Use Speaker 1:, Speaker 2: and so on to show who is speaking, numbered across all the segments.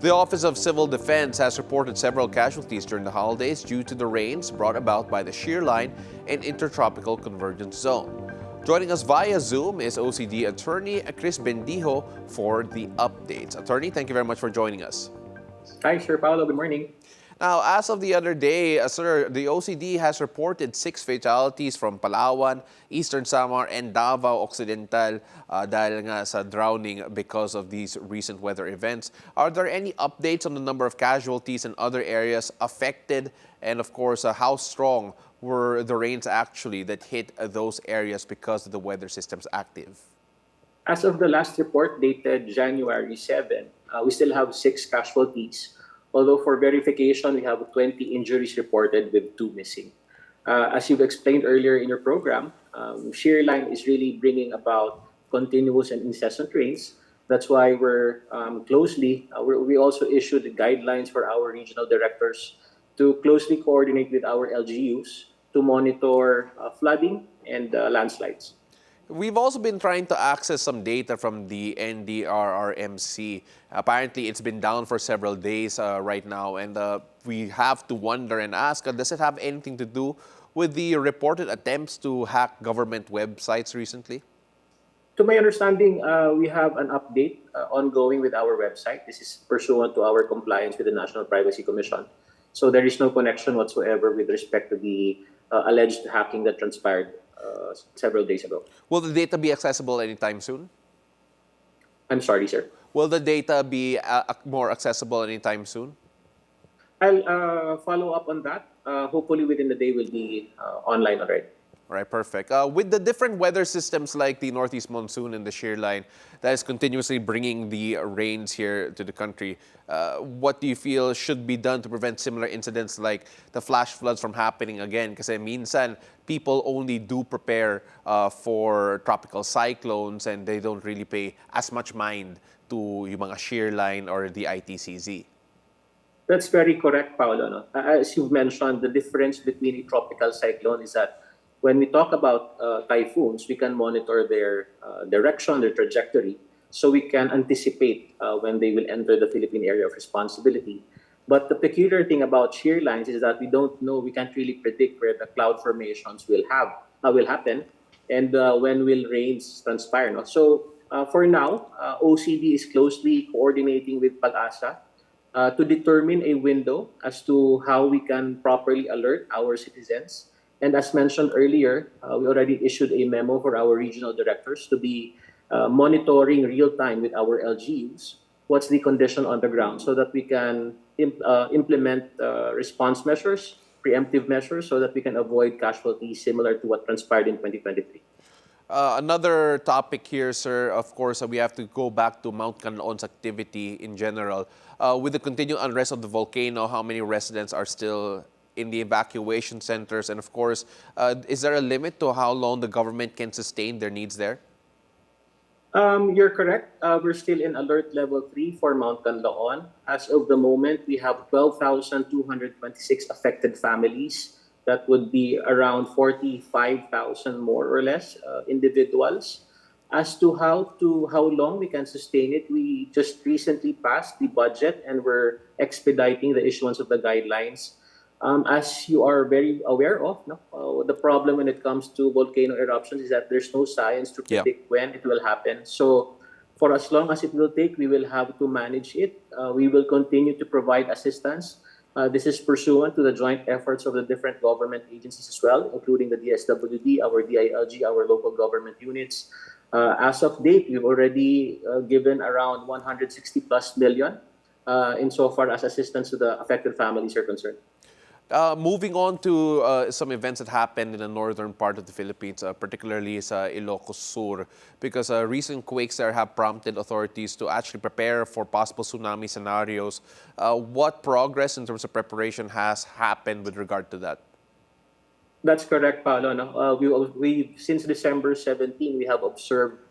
Speaker 1: The Office of Civil Defense has reported several casualties during the holidays due to the rains brought about by the Shearline and Intertropical Convergence zone. Joining us via Zoom is OCD attorney Chris Bendijo for the updates. Attorney, thank you very much for joining us.
Speaker 2: Hi, Sir Paolo. Good morning.
Speaker 1: Now, as of the other day, sir, the OCD has reported 6 fatalities from Palawan, Eastern Samar, and Davao Occidental dahil nga sa drowning because of these recent weather events. Are there any updates on the number of casualties in other areas affected? And of course, how strong were the rains actually that hit those areas because of the weather systems active?
Speaker 2: As of the last report dated January 7, we still have 6 casualties. Although for verification, we have 20 injuries reported with 2 missing. As you've explained earlier in your program, Shearline is really bringing about continuous and incessant rains. That's why we also issued the guidelines for our regional directors to closely coordinate with our LGUs to monitor flooding and landslides.
Speaker 1: We've also been trying to access some data from the NDRRMC. Apparently, it's been down for several days right now, and we have to wonder and ask, does it have anything to do with the reported attempts to hack government websites recently?
Speaker 2: To my understanding, we have an update ongoing with our website. This is pursuant to our compliance with the National Privacy Commission. So there is no connection whatsoever with respect to the alleged hacking that transpired several days ago.
Speaker 1: Will the data be accessible anytime soon?
Speaker 2: I'm sorry, sir.
Speaker 1: Will the data be more accessible anytime soon?
Speaker 2: I'll follow up on that. Hopefully within the day we'll be online already.
Speaker 1: All right, perfect. With the different weather systems like the Northeast Monsoon and the Shearline that is continuously bringing the rains here to the country, what do you feel should be done to prevent similar incidents like the flash floods from happening again? Kasi minsan, people only do prepare for tropical cyclones and they don't really pay as much mind to yung mga Shearline or the ITCZ.
Speaker 2: That's very correct, Paolo. No? As you've mentioned, the difference between a tropical cyclone is that when we talk about typhoons, we can monitor their direction, their trajectory, so we can anticipate when they will enter the Philippine area of responsibility. But the peculiar thing about shear lines is that we don't know, we can't really predict where the cloud formations will happen, and when will rains transpire. No? So for now, OCD is closely coordinating with PAG-ASA to determine a window as to how we can properly alert our citizens. And as mentioned earlier, we already issued a memo for our regional directors to be monitoring real-time with our LGUs what's the condition on the ground so that we can implement response measures, preemptive measures, so that we can avoid casualties similar to what transpired in 2023.
Speaker 1: Another topic here, sir, of course, we have to go back to Mount Canlaon's activity in general. With the continued unrest of the volcano, how many residents are still in the evacuation centers? And of course, is there a limit to how long the government can sustain their needs there?
Speaker 2: You're correct. We're still in alert level 3 for Mount Canlaon. As of the moment, we have 12,226 affected families. That would be around 45,000 more or less individuals. As to how long we can sustain it, we just recently passed the budget and we're expediting the issuance of the guidelines. As you are very aware of, the problem when it comes to volcano eruptions is that there's no science to predict when it will happen. So for as long as it will take, we will have to manage it. We will continue to provide assistance. This is pursuant to the joint efforts of the different government agencies as well, including the DSWD, our DILG, our local government units. As of date, we've already given around 160 plus million insofar as assistance to the affected families are concerned.
Speaker 1: Moving on to some events that happened in the northern part of the Philippines, particularly sa Ilocos Sur, because recent quakes there have prompted authorities to actually prepare for possible tsunami scenarios. What progress in terms of preparation has happened with regard to that?
Speaker 2: That's correct, Paolo. No? We since December 17, we have observed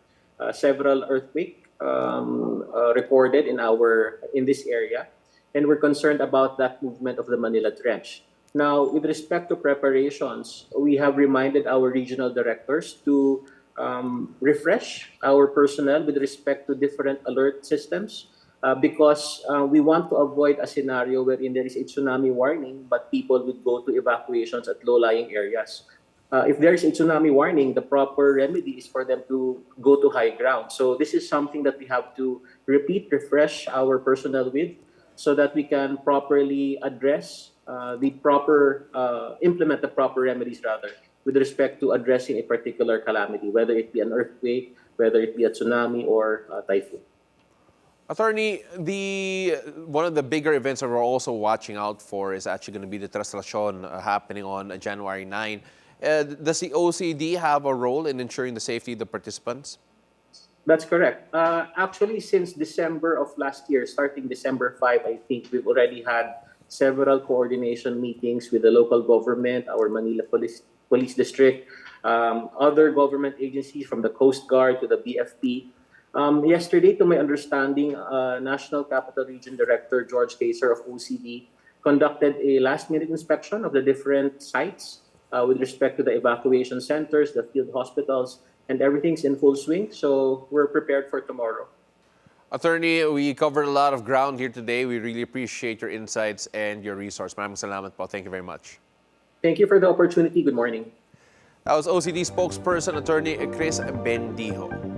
Speaker 2: several earthquakes recorded in this area, and we're concerned about that movement of the Manila Trench. Now, with respect to preparations, we have reminded our regional directors to refresh our personnel with respect to different alert systems. because we want to avoid a scenario wherein there is a tsunami warning, but people would go to evacuations at low-lying areas. If there is a tsunami warning, the proper remedy is for them to go to high ground. So this is something that we have to refresh our personnel with, so that we can properly address implement the proper remedies rather, with respect to addressing a particular calamity, whether it be an earthquake, whether it be a tsunami or a typhoon.
Speaker 1: Attorney, one of the bigger events that we're also watching out for is actually going to be the Traslacion happening on January 9. Does the OCD have a role in ensuring the safety of the participants?
Speaker 2: That's correct. Actually, since December of last year, starting December 5, I think we've already had several coordination meetings with the local government, our Manila Police District, other government agencies from the Coast Guard to the BFP. Yesterday, to my understanding, National Capital Region Director George Kaser of OCD conducted a last-minute inspection of the different sites with respect to the evacuation centers, the field hospitals, and everything's in full swing. So we're prepared for tomorrow.
Speaker 1: Attorney, we covered a lot of ground here today. We really appreciate your insights and your resource. Maraming salamat po. Thank you very much.
Speaker 2: Thank you for the opportunity. Good morning.
Speaker 1: That was OCD spokesperson, Attorney Chris Bendijo.